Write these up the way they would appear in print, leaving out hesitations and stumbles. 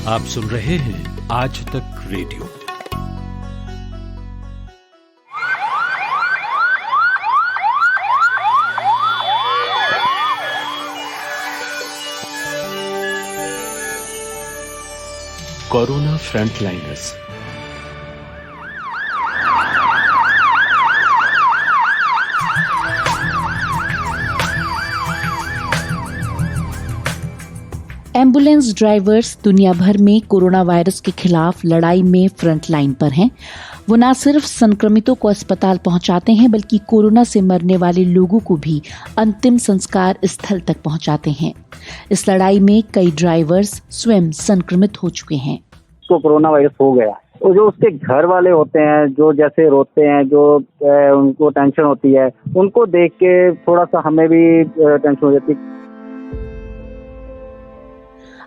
आप सुन रहे हैं आज तक radio. Corona frontliners. Ambulance drivers दुनिया भर में कोरोना वायरस के खिलाफ लड़ाई में फ्रंट लाइन पर हैं। वो न सिर्फ संक्रमितों को अस्पताल पहुंचाते हैं बल्कि कोरोना से मरने वाले लोगों को भी अंतिम संस्कार स्थल तक पहुंचाते हैं। इस लड़ाई में कई ड्राइवर्स स्वयं संक्रमित हो चुके हैं। तो कोरोना वायरस हो गया और जो उसके घर वाले होते हैं, जो जैसे रोते हैं, जो उनको टेंशन होती है, उनको देख के थोड़ा सा हमें भी टेंशन हो जाती है।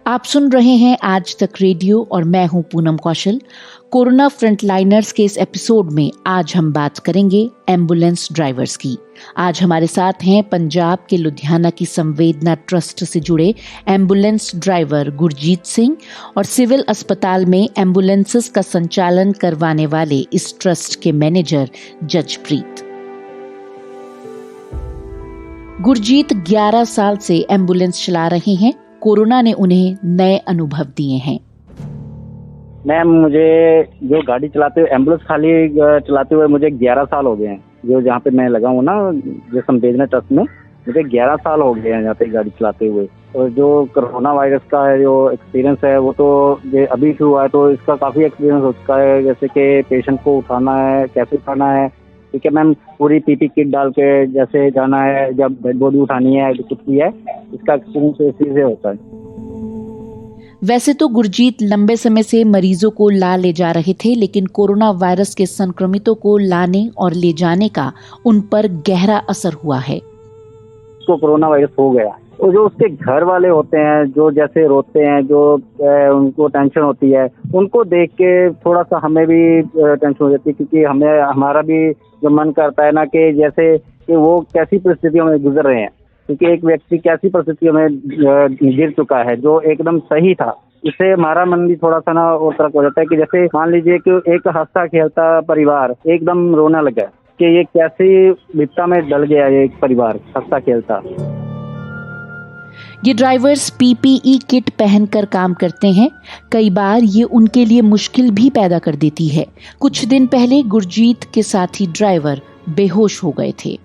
आप सुन रहे हैं आज तक रेडियो और मैं हूं पूनम कौशल। कोरोना फ्रंटलाइनर्स के इस एपिसोड में आज हम बात करेंगे एम्बुलेंस ड्राइवर्स की। आज हमारे साथ हैं पंजाब के लुधियाना की संवेदना ट्रस्ट से जुड़े एम्बुलेंस ड्राइवर गुरजीत सिंह और सिविल अस्पताल में एम्बुलेंसेस का संचालन करवाने वाले इस ट्रस्ट के मैनेजर जजप्रीत। गुरजीत 11 साल से एम्बुलेंस चला रहे हैं। कोरोना ने उन्हें नए अनुभव दिए हैं। मैम, मुझे जो गाड़ी चलाते हुए, एम्बुलेंस खाली चलाते हुए मुझे 11 साल हो गए हैं। जो जहाँ पे मैं लगा हूँ ना, जो संवेदना ट्रस्ट में, मुझे 11 साल हो गए हैं यहाँ पे गाड़ी चलाते हुए। और जो कोरोना वायरस का जो एक्सपीरियंस है वो तो ये अभी शुरू हुआ है, तो इसका काफ़ी एक्सपीरियंस हो चुका है। जैसे कि पेशेंट को उठाना है, कैसे उठाना है, ठीक है मैम, पूरी पीपी किट डाल के जैसे जाना है, जब डेड बॉडी उठानी है, कुछ भी है, इसका एक्सपीरियंस इसी से होता है। वैसे तो गुरजीत लंबे समय से मरीजों को ले जा रहे थे, लेकिन कोरोना वायरस के संक्रमितों को लाने और ले जाने का उन पर गहरा असर हुआ है। तो कोरोना वायरस हो गया और जो उसके घर वाले होते हैं, जो जैसे रोते हैं, जो उनको टेंशन होती है, उनको देख के थोड़ा सा हमें भी टेंशन हो जाती है, क्योंकि हमें हमारा भी जो मन करता है ना कि जैसे कि वो कैसी परिस्थितियों में गुजर रहे हैं, क्योंकि एक व्यक्ति कैसी परिस्थितियों में गिर चुका है जो एकदम सही था। इससे हमारा मन भी थोड़ा सा ना और तरह हो जाता है कि जैसे मान लीजिए कि एक हंसता खेलता परिवार एकदम रोने लगा कि ये कैसी विपदा में डल गया, ये एक परिवार हंसता खेलता। ये ड्राइवर्स पीपीई किट पहनकर काम करते हैं। कई बार ये उनके लिए मुश्किल भी पैदा कर देती है। कुछ दिन पहले गुरजीत के साथी ड्राइवर बेहोश हो गए थे।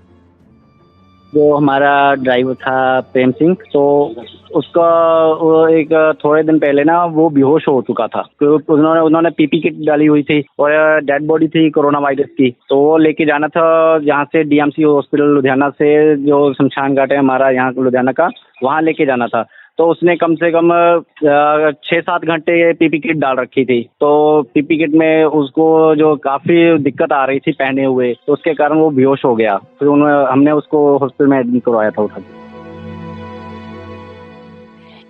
जो हमारा ड्राइवर था प्रेम सिंह, तो उसका एक थोड़े दिन पहले ना वो बेहोश हो चुका था। तो उन्होंने पीपी किट डाली हुई थी और डेड बॉडी थी कोरोना वायरस की, तो वो लेके जाना था यहाँ से डीएमसी हॉस्पिटल लुधियाना से, जो शमशान घाट है हमारा यहाँ लुधियाना का, वहाँ लेके जाना था। तो उसने कम से कम 6-7 घंटे पीपी किट डाल रखी थी। तो पीपी किट में उसको जो काफ़ी दिक्कत आ रही थी पहने हुए, तो उसके कारण वो बेहोश हो गया। फिर हमने उसको हॉस्पिटल में एडमिट करवाया था उठा।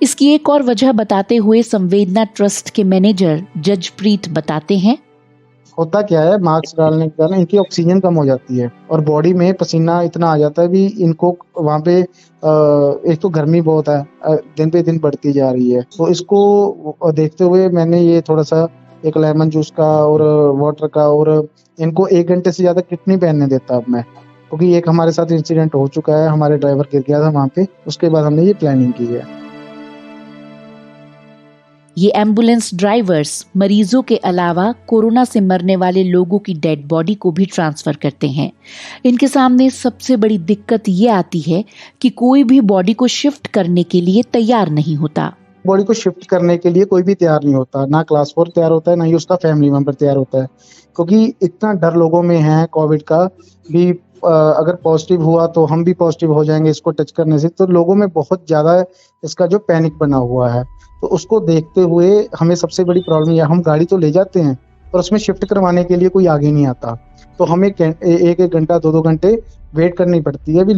इसकी एक और वजह बताते हुए संवेदना ट्रस्ट के मैनेजर जजप्रीत बताते हैं। होता क्या है, मास्क डालने के कारण इनकी ऑक्सीजन कम हो जाती है और बॉडी में पसीना इतना आ जाता है भी इनको वहाँ पे एक तो गर्मी बहुत है, दिन पे दिन बढ़ती जा रही है। तो इसको देखते हुए मैंने ये थोड़ा सा एक लेमन जूस का और वाटर का, और इनको 1 घंटे से ज्यादा किट नहीं पहनने देता अब मैं, क्योंकि एक हमारे साथ इंसिडेंट हो चुका है, हमारे ड्राइवर गिर गया था वहाँ पे। उसके बाद हमने ये प्लानिंग की है। ये एम्बुलेंस ड्राइवर्स मरीजों के अलावा कोरोना से मरने वाले लोगों की डेड बॉडी को भी ट्रांसफर करते हैं। इनके सामने सबसे बड़ी दिक्कत ये आती है कि कोई भी बॉडी को शिफ्ट करने के लिए तैयार नहीं होता। बॉडी को शिफ्ट करने के लिए कोई भी तैयार नहीं होता, ना क्लास 4 तैयार होता है, ना ही उसका फैमिली मेंबर तैयार होता है, क्योंकि इतना डर लोगों में है कोविड का भी। अगर पॉजिटिव हुआ तो हम भी पॉजिटिव हो जाएंगे इसको टच करने से, तो लोगों में बहुत ज्यादा इसका जो पैनिक बना हुआ है। तो उसको देखते हुए हमें सबसे बड़ी प्रॉब्लम यह, हम गाड़ी तो ले जाते हैं पर उसमें शिफ्ट करवाने के लिए कोई आगे नहीं आता, तो हमें 1-1 घंटा 2-2 घंटे वेट करनी पड़ती है। भी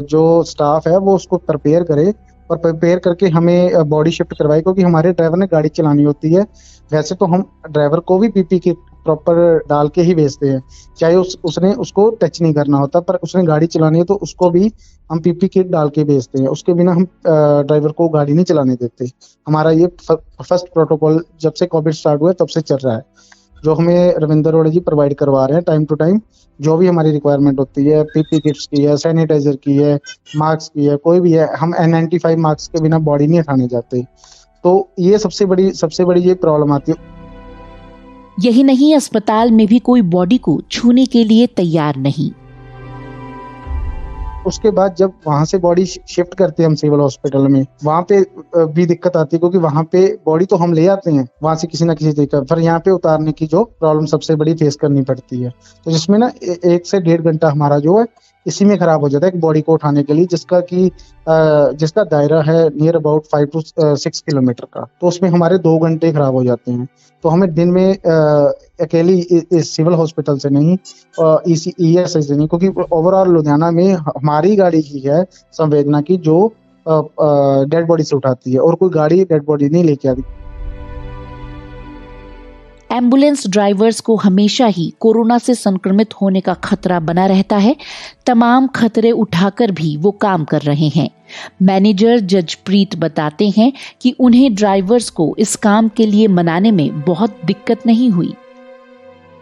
जो स्टाफ है वो उसको प्रिपेयर करे और प्रिपेयर करके हमें बॉडी शिफ्ट करवाए, क्योंकि हमारे ड्राइवर ने गाड़ी चलानी होती है। वैसे तो हम ड्राइवर को भी पीपी किट प्रॉपर डाल के ही भेजते हैं, चाहे उसने उसको टच नहीं करना होता, पर उसने गाड़ी चलानी है तो उसको भी हम पीपी किट डाल के भेजते हैं। उसके बिना हम ड्राइवर को गाड़ी नहीं चलाने देते। हमारा ये फर्स्ट प्रोटोकॉल जब से कोविड स्टार्ट हुआ तब से चल रहा है, जो हमें रविंद्र अरोड़ा जी प्रोवाइड करवा रहे हैं टाइम टू टाइम। जो भी हमारी रिक्वायरमेंट होती है, पीपी किट्स की है, सैनिटाइजर की है, मास्क की है, कोई भी है, हम N95 मास्क के बिना बॉडी नहीं हटाने जाते। तो ये सबसे बड़ी ये प्रॉब्लम आती है। यही नहीं, अस्पताल में भी कोई बॉडी को छूने के लिए तैयार नहीं। उसके बाद जब वहां से बॉडी शिफ्ट करते हैं हम सिविल हॉस्पिटल में, वहां पे भी दिक्कत आती है, क्योंकि वहां पे बॉडी तो हम ले आते हैं वहां से किसी ना किसी तरीके, फिर यहाँ पे उतारने की जो प्रॉब्लम सबसे बड़ी फेस करनी पड़ती है। तो जिसमें ना 1 से 1.5 घंटा हमारा जो है इसी में खराब हो जाता है एक बॉडी को उठाने के लिए, जिसका दायरा है नियर अबाउट 5 to 6 किलोमीटर का। तो उसमें हमारे 2 घंटे खराब हो जाते हैं। तो हमें दिन में अकेली इस सिविल हॉस्पिटल से नहीं, ESI से नहीं, क्योंकि ओवरऑल लुधियाना में हमारी गाड़ी ही है संवेदना की जो डेड बॉडी से उठाती है, और कोई गाड़ी डेड बॉडी नहीं लेके आती। एम्बुलेंस ड्राइवर्स को हमेशा ही कोरोना से संक्रमित होने का खतरा बना रहता है। तमाम खतरे उठाकर भी वो काम कर रहे हैं। मैनेजर जजप्रीत बताते हैं कि उन्हें ड्राइवर्स को इस काम के लिए मनाने में बहुत दिक्कत नहीं हुई।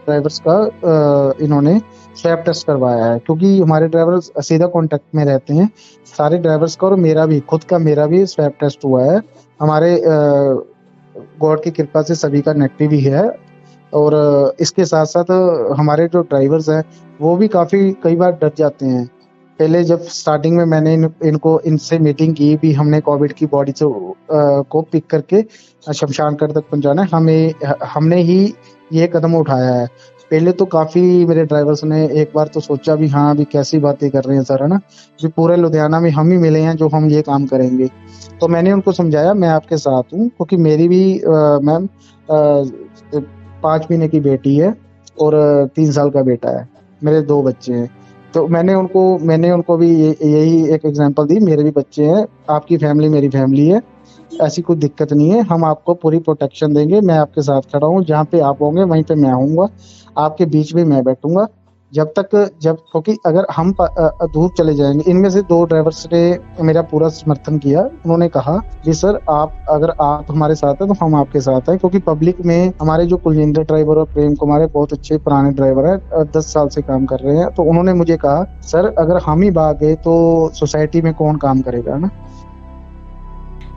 ड्राइवर्स का इन्होंने स्वैब टेस्ट करवाया है, क्योंकि हमारे ड्राइवर सीधा कांटेक्ट में रहते हैं सारे ड्राइवर्स का, और मेरा भी स्वैब टेस्ट हुआ है। हमारे गॉड की कृपा से सभी का नेगेटिव ही है। और इसके साथ साथ हमारे जो ड्राइवर्स हैं वो भी कई बार डर जाते हैं। पहले जब स्टार्टिंग में मैंने इनसे मीटिंग की भी, हमने कोविड की बॉडी से को पिक करके शमशान घाट तक पहुंचाना है, हमने ही ये कदम उठाया है। पहले तो काफी मेरे ड्राइवर्स ने एक बार तो सोचा भी, हाँ भी कैसी बातें कर रहे हैं सर, है ना, भी पूरे लुधियाना में हम ही मिले हैं जो हम ये काम करेंगे। तो मैंने उनको समझाया मैं आपके साथ हूँ, क्योंकि मेरी भी मैम 5 महीने की बेटी है और 3 साल का बेटा है, मेरे 2 बच्चे हैं। तो मैंने उनको भी यही एक एग्जांपल दी, मेरे भी बच्चे हैं, आपकी फैमिली मेरी फैमिली है, ऐसी कोई दिक्कत नहीं है, हम आपको पूरी प्रोटेक्शन देंगे, मैं आपके साथ खड़ा हूँ, जहाँ पे आप होंगे वहीं पे मैं आऊँगा, आपके बीच में मैं बैठूंगा क्योंकि अगर हम दूर चले जाएंगे। इनमें से 2 ड्राइवर्स ने मेरा पूरा समर्थन किया। उन्होंने कहा कि सर अगर आप हमारे साथ हैं तो हम आपके साथ हैं, क्योंकि पब्लिक में हमारे जो कुलजिंदर ड्राइवर और प्रेम कुमार है बहुत अच्छे पुराने ड्राइवर हैं, 10 साल से काम कर रहे हैं। तो उन्होंने मुझे कहा सर अगर हम ही भाग गए तो सोसाइटी में कौन काम करेगा ना।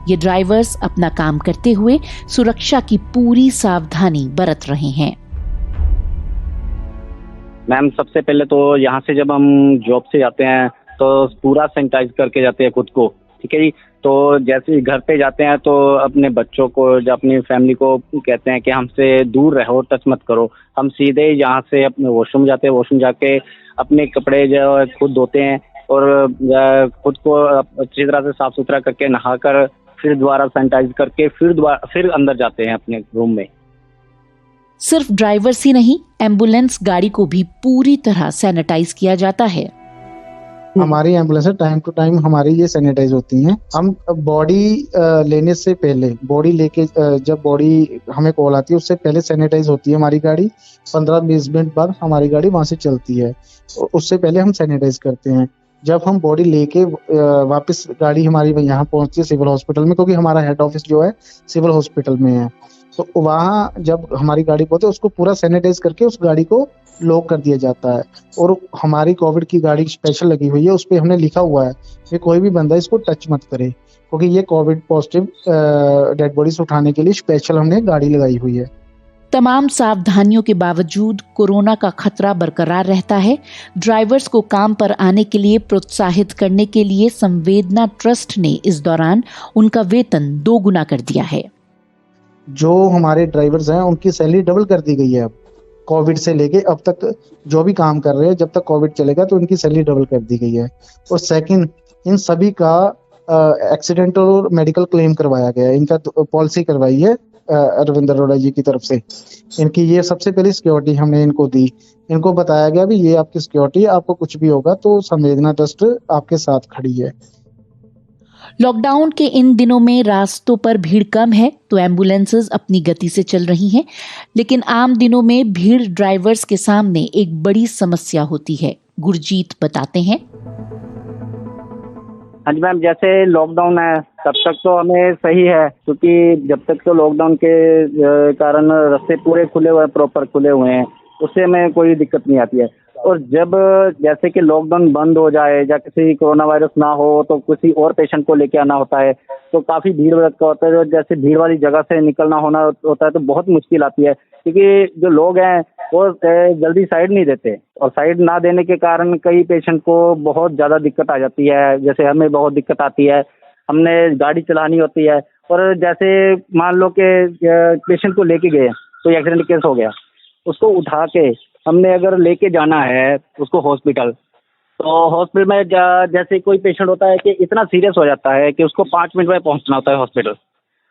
ये ड्राइवर्स अपना काम करते हुए सुरक्षा की पूरी सावधानी बरत रहे हैं। मैम सबसे पहले तो यहाँ से जब हम जॉब से जाते हैं तो पूरा सैनिटाइज करके जाते हैं खुद को, ठीक है जी। तो जैसे घर पे जाते हैं तो अपने बच्चों को या अपनी फैमिली को कहते हैं कि हमसे दूर रहो, टच मत करो। हम सीधे यहाँ से अपने वॉशरूम जाते हैं, वॉशरूम जाके अपने कपड़े जो खुद धोते हैं और खुद को अच्छी तरह से साफ सुथरा करके नहाकर फिर दोबारा सैनिटाइज करके फिर अंदर जाते हैं अपने रूम में। सिर्फ ड्राइवर्स ही नहीं, एम्बुलेंस गाड़ी को भी पूरी तरह सैनिटाइज किया जाता है। हमारी एम्बुलेंस टाइम टू टाइम हमारी ये सैनिटाइज होती हैं। हम बॉडी लेने से पहले, बॉडी लेके जब बॉडी हमें कॉल आती है उससे पहले सैनिटाइज होती है हमारी गाड़ी। 15-20 मिनट बाद हमारी गाड़ी वहां से चलती है, उससे पहले हम सैनिटाइज करते हैं। जब हम बॉडी लेके वापस गाड़ी हमारी यहाँ पहुंचती है सिविल हॉस्पिटल में, क्योंकि हमारा हेड ऑफिस जो है सिविल हॉस्पिटल में है, तो वहाँ जब हमारी गाड़ी पहुंचे उसको पूरा सैनिटाइज करके उस गाड़ी को लॉक कर दिया जाता है। और हमारी कोविड की गाड़ी स्पेशल लगी हुई है, उस पर हमने लिखा हुआ है कि कोई भी बंदा इसको टच मत करे, क्योंकि ये कोविड पॉजिटिव डेड बॉडीज उठाने के लिए स्पेशल हमने गाड़ी लगाई हुई है। तमाम सावधानियों के बावजूद कोरोना का खतरा बरकरार रहता है। ड्राइवर्स को काम पर आने के लिए प्रोत्साहित करने के लिए संवेदना ट्रस्ट ने इस दौरान उनका वेतन 2 गुना कर दिया है। जो हमारे ड्राइवर्स हैं उनकी सैलरी डबल कर दी गई है। अब कोविड से लेके अब तक जो भी काम कर रहे हैं, जब तक कोविड चलेगा तो उनकी सैलरी डबल कर दी गई है। और सेकंड, इन सभी का एक्सीडेंटल और मेडिकल क्लेम करवाया गया है। इनका पॉलिसी करवाई है रविंद्र अरोड़ा जी की तरफ से। इनकी ये सबसे पहली सिक्योरिटी हमने इनको दी। इनको बताया गया भी ये आपकी सिक्योरिटी है, आपको कुछ भी होगा तो संवेदना ट्रस्ट आपके साथ खड़ी है। लॉकडाउन के इन दिनों में रास्तों पर भीड़ कम है तो एम्बुलेंसेज अपनी गति से चल रही हैं, लेकिन आम दिनों में भीड़ ड्राइवर्स के सामने एक बड़ी समस्या होती है। गुरजीत बताते हैं। हाँ जी मैम, जैसे लॉकडाउन है तब तक तो हमें सही है, क्योंकि जब तक तो लॉकडाउन के कारण रास्ते पूरे खुले हुए हैं, प्रॉपर खुले हुए हैं, उससे हमें कोई दिक्कत नहीं आती है। और जब जैसे कि लॉकडाउन बंद हो जाए या किसी कोरोना वायरस ना हो तो किसी और पेशेंट को लेके आना होता है तो काफ़ी भीड़ भड़का होता है। जैसे भीड़ वाली जगह से निकलना होना होता है तो बहुत मुश्किल आती है, क्योंकि जो लोग हैं वो जल्दी साइड नहीं देते, और साइड ना देने के कारण कई पेशेंट को बहुत ज़्यादा दिक्कत आ जाती है। जैसे हमें बहुत दिक्कत आती है, हमने गाड़ी चलानी होती है, और जैसे मान लो कि पेशेंट को लेके गए, कोई एक्सीडेंट केस हो गया, उसको उठा के हमने अगर लेके जाना है उसको हॉस्पिटल, तो हॉस्पिटल में जैसे कोई पेशेंट होता है कि इतना सीरियस हो जाता है कि उसको 5 मिनट में पहुंचना होता है हॉस्पिटल,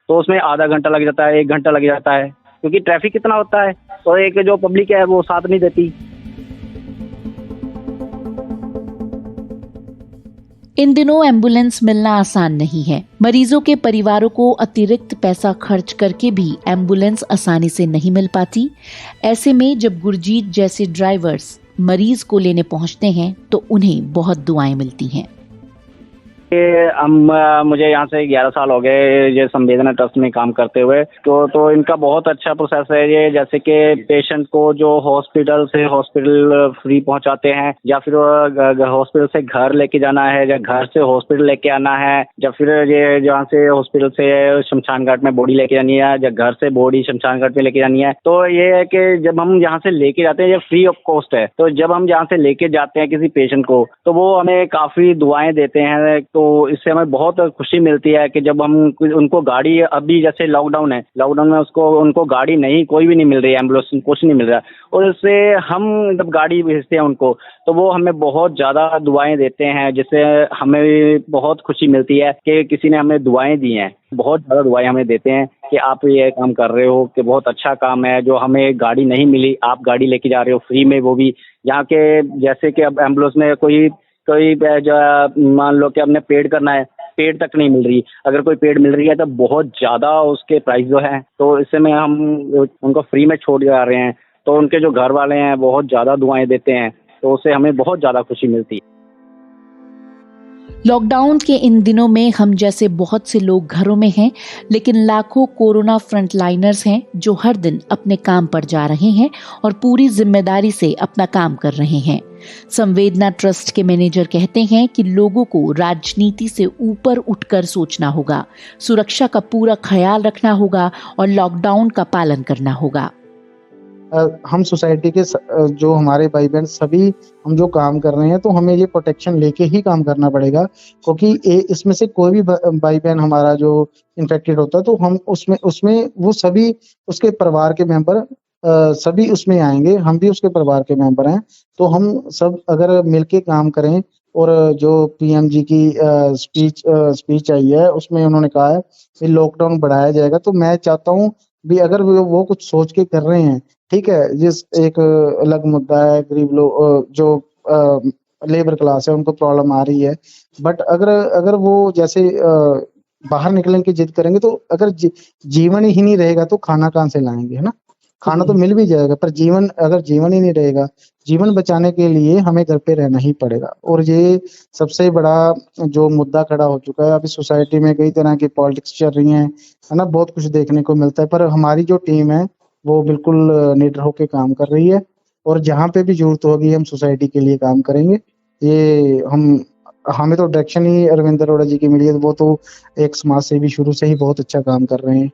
तो उसमें आधा घंटा लग जाता है, 1 घंटा लग जाता है, क्योंकि ट्रैफिक कितना होता है और एक जो पब्लिक है वो साथ नहीं देती। इन दिनों एम्बुलेंस मिलना आसान नहीं है। मरीजों के परिवारों को अतिरिक्त पैसा खर्च करके भी एम्बुलेंस आसानी से नहीं मिल पाती। ऐसे में जब गुरजीत जैसे ड्राइवर्स मरीज को लेने पहुंचते हैं तो उन्हें बहुत दुआएं मिलती हैं। मुझे यहाँ से 11 साल हो गए ये संवेदना ट्रस्ट में काम करते हुए, तो इनका बहुत अच्छा प्रोसेस है ये। जैसे कि पेशेंट को जो हॉस्पिटल से हॉस्पिटल फ्री पहुँचाते हैं, या फिर हॉस्पिटल से घर लेके जाना है, या घर से हॉस्पिटल लेके आना है, या फिर ये जहाँ से हॉस्पिटल से शमशान घाट में बॉडी लेके जानी है, या घर से बॉडी शमशान घाट में लेके जानी है, तो ये है कि जब हम यहाँ से लेके जाते हैं ये फ्री ऑफ कॉस्ट है। तो जब हम यहाँ से लेके जाते हैं किसी पेशेंट को तो वो हमें काफ़ी दुआएं देते हैं, तो इससे हमें बहुत खुशी मिलती है कि जब हम उनको गाड़ी, अभी जैसे लॉकडाउन है, लॉकडाउन में उनको गाड़ी नहीं, कोई भी नहीं मिल रही है, एम्बुलेंस कुछ नहीं मिल रहा, और इससे हम जब गाड़ी भेजते हैं उनको तो वो हमें बहुत ज़्यादा दुआएं देते हैं, जिससे हमें बहुत खुशी मिलती है कि किसी ने हमें दुआएं दी हैं। बहुत ज़्यादा दुआएं हमें देते हैं कि आप ये काम कर रहे हो, कि बहुत अच्छा काम है, जो हमें गाड़ी नहीं मिली आप गाड़ी लेके जा रहे हो फ्री में, वो भी यहाँ के। जैसे कि अब एम्बुलेंस में कोई मान लो कि हमने पेड करना है, पेड तक नहीं मिल रही, अगर कोई पेड मिल रही है तो बहुत ज़्यादा उसके प्राइस जो है, तो इससे में हम उनको फ्री में छोड़ जा रहे हैं। तो उनके जो घर वाले हैं बहुत ज़्यादा दुआएं देते हैं, तो उससे हमें बहुत ज़्यादा खुशी मिलती है। लॉकडाउन के इन दिनों में हम जैसे बहुत से लोग घरों में हैं, लेकिन लाखों कोरोना फ्रंटलाइनर्स हैं जो हर दिन अपने काम पर जा रहे हैं और पूरी जिम्मेदारी से अपना काम कर रहे हैं। संवेदना ट्रस्ट के मैनेजर कहते हैं कि लोगों को राजनीति से ऊपर उठकर सोचना होगा, सुरक्षा का पूरा ख्याल रखना होगा और लॉकडाउन का पालन करना होगा। हम सोसाइटी के जो हमारे भाई बहन सभी हम जो काम कर रहे हैं तो हमें ये प्रोटेक्शन लेके ही काम करना पड़ेगा, क्योंकि इसमें से कोई भी भाई बहन हमारा जो इन्फेक्टेड होता है तो हम उसमें वो सभी उसके परिवार के मेंबर सभी उसमें आएंगे, हम भी उसके परिवार के मेंबर हैं। तो हम सब अगर मिलके काम करें, और जो पीएम जी की स्पीच आई है उसमें उन्होंने कहा है कि लॉकडाउन बढ़ाया जाएगा, तो मैं चाहता हूँ भी अगर वो कुछ सोच के कर रहे हैं, ठीक है, जिस एक अलग मुद्दा है, गरीब लोग जो लेबर क्लास है उनको प्रॉब्लम आ रही है, बट अगर वो जैसे बाहर निकलने की जिद करेंगे तो अगर जीवन ही नहीं रहेगा तो खाना कहाँ से लाएंगे, है ना। खाना तो मिल भी जाएगा पर अगर जीवन ही नहीं रहेगा, जीवन बचाने के लिए हमें घर पे रहना ही पड़ेगा। और ये सबसे बड़ा जो मुद्दा खड़ा हो चुका है, अभी सोसाइटी में कई तरह की पॉलिटिक्स चल रही है ना, बहुत कुछ देखने को मिलता है, पर हमारी जो टीम है वो बिल्कुल निडर होकर काम कर रही है, और जहाँ पे भी जरूरत होगी हम सोसाइटी के लिए काम करेंगे। ये हमें तो डायरेक्शन ही अरविंद अरोड़ा जी की मिली है, वो तो एक समाज सेवी शुरू से ही बहुत अच्छा काम कर रहे हैं।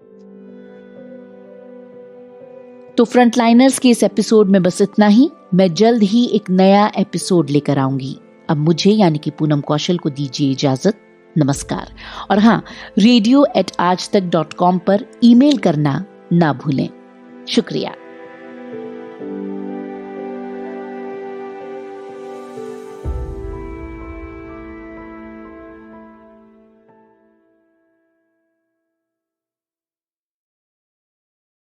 तो फ्रंटलाइनर्स के इस एपिसोड में बस इतना ही। मैं जल्द ही एक नया एपिसोड लेकर आऊंगी। अब मुझे यानी कि पूनम कौशल को दीजिए इजाजत। नमस्कार। और हाँ, radio@aajtak.com पर ईमेल करना ना भूलें। शुक्रिया।